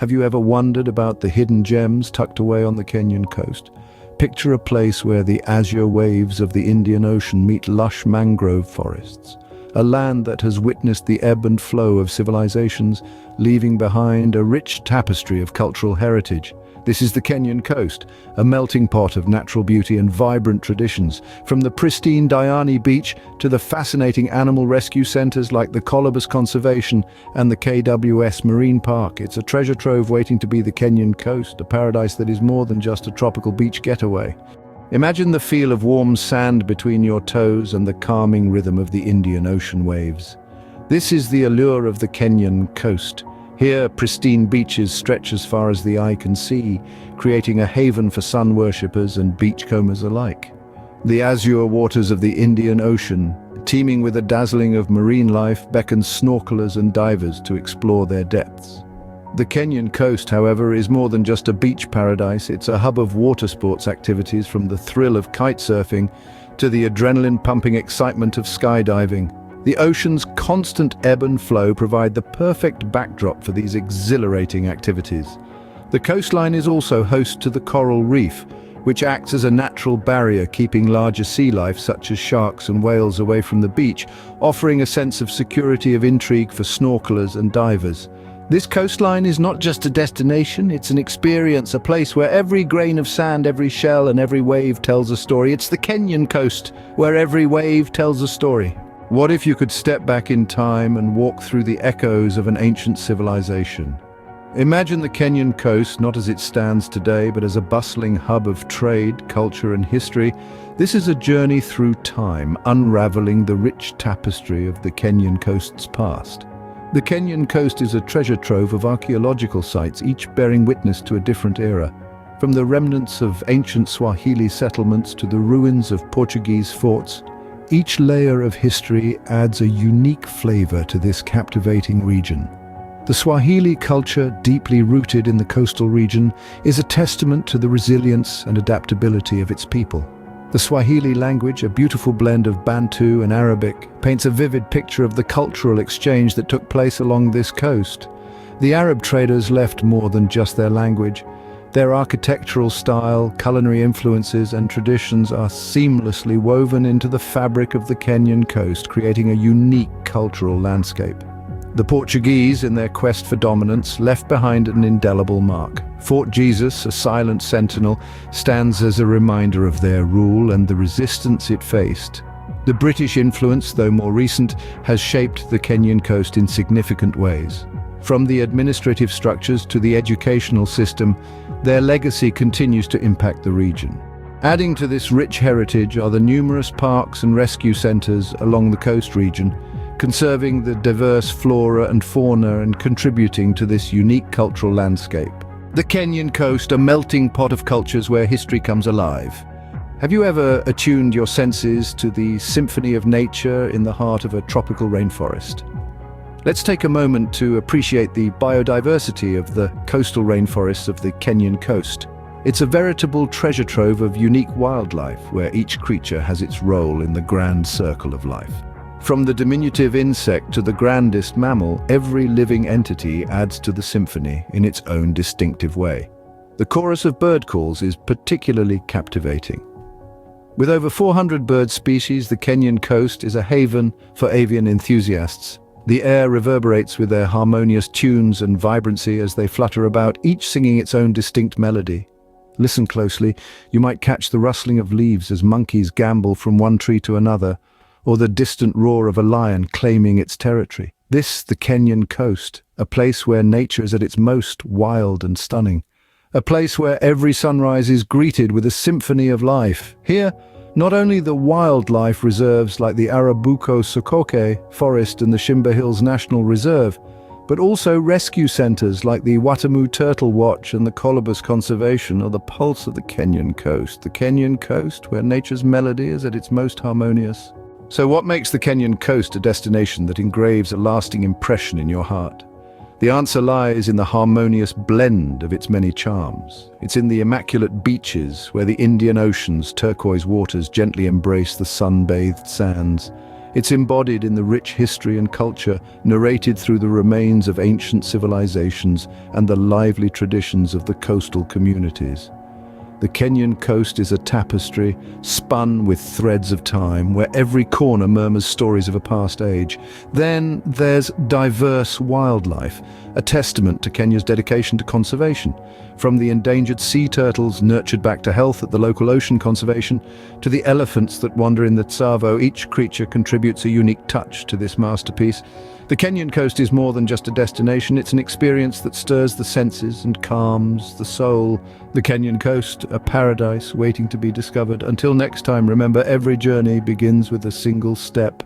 Have you ever wondered about the hidden gems tucked away on the Kenyan coast? Picture a place where the azure waves of the Indian Ocean meet lush mangrove forests. A land that has witnessed the ebb and flow of civilizations, leaving behind a rich tapestry of cultural heritage. This is the Kenyan coast, a melting pot of natural beauty and vibrant traditions. From the pristine Diani beach to the fascinating animal rescue centers like the Colobus Conservation and the KWS Marine Park, it's a treasure trove waiting to be the Kenyan coast, a paradise that is more than just a tropical beach getaway. Imagine the feel of warm sand between your toes and the calming rhythm of the Indian Ocean waves. This is the allure of the Kenyan coast. Here, pristine beaches stretch as far as the eye can see, creating a haven for sun worshippers and beachcombers alike. The azure waters of the Indian Ocean, teeming with a dazzling of marine life, beckons snorkelers and divers to explore their depths. The Kenyan coast, however, is more than just a beach paradise. It's a hub of water sports activities, from the thrill of kitesurfing to the adrenaline-pumping excitement of skydiving. The ocean's constant ebb and flow provide the perfect backdrop for these exhilarating activities. The coastline is also host to the coral reef, which acts as a natural barrier keeping larger sea life such as sharks and whales away from the beach, offering a sense of security of intrigue for snorkelers and divers. This coastline is not just a destination, it's an experience, a place where every grain of sand, every shell and every wave tells a story. It's the Kenyan coast, where every wave tells a story. What if you could step back in time and walk through the echoes of an ancient civilization? Imagine the Kenyan coast not as it stands today, but as a bustling hub of trade, culture and history. This is a journey through time, unraveling the rich tapestry of the Kenyan coast's past. The Kenyan coast is a treasure trove of archaeological sites, each bearing witness to a different era. From the remnants of ancient Swahili settlements to the ruins of Portuguese forts, each layer of history adds a unique flavor to this captivating region. The Swahili culture, deeply rooted in the coastal region, is a testament to the resilience and adaptability of its people. The Swahili language, a beautiful blend of Bantu and Arabic, paints a vivid picture of the cultural exchange that took place along this coast. The Arab traders left more than just their language. Their architectural style, culinary influences and traditions are seamlessly woven into the fabric of the Kenyan coast, creating a unique cultural landscape. The Portuguese, in their quest for dominance, left behind an indelible mark. Fort Jesus, a silent sentinel, stands as a reminder of their rule and the resistance it faced. The British influence, though more recent, has shaped the Kenyan coast in significant ways. From the administrative structures to the educational system, their legacy continues to impact the region. Adding to this rich heritage are the numerous parks and rescue centers along the coast region, conserving the diverse flora and fauna and contributing to this unique cultural landscape. The Kenyan coast, a melting pot of cultures where history comes alive. Have you ever attuned your senses to the symphony of nature in the heart of a tropical rainforest? Let's take a moment to appreciate the biodiversity of the coastal rainforests of the Kenyan coast. It's a veritable treasure trove of unique wildlife, where each creature has its role in the grand circle of life. From the diminutive insect to the grandest mammal, every living entity adds to the symphony in its own distinctive way. The chorus of bird calls is particularly captivating. With over 400 bird species, the Kenyan coast is a haven for avian enthusiasts. The air reverberates with their harmonious tunes and vibrancy as they flutter about, each singing its own distinct melody. Listen closely, you might catch the rustling of leaves as monkeys gambol from one tree to another, or the distant roar of a lion claiming its territory. This, the Kenyan coast, a place where nature is at its most wild and stunning. A place where every sunrise is greeted with a symphony of life. Here, not only the wildlife reserves like the Arabuko Sokoke Forest and the Shimba Hills National Reserve, but also rescue centers like the Watamu Turtle Watch and the Colobus Conservation are the pulse of the Kenyan coast. The Kenyan coast, where nature's melody is at its most harmonious. So what makes the Kenyan coast a destination that engraves a lasting impression in your heart? The answer lies in the harmonious blend of its many charms. It's in the immaculate beaches where the Indian Ocean's turquoise waters gently embrace the sun-bathed sands. It's embodied in the rich history and culture narrated through the remains of ancient civilizations and the lively traditions of the coastal communities. The Kenyan coast is a tapestry spun with threads of time, where every corner murmurs stories of a past age. Then there's diverse wildlife, a testament to Kenya's dedication to conservation. From the endangered sea turtles nurtured back to health at the local ocean conservation, to the elephants that wander in the Tsavo, each creature contributes a unique touch to this masterpiece. The Kenyan coast is more than just a destination, it's an experience that stirs the senses and calms the soul. The Kenyan coast, a paradise waiting to be discovered. Until next time, remember, every journey begins with a single step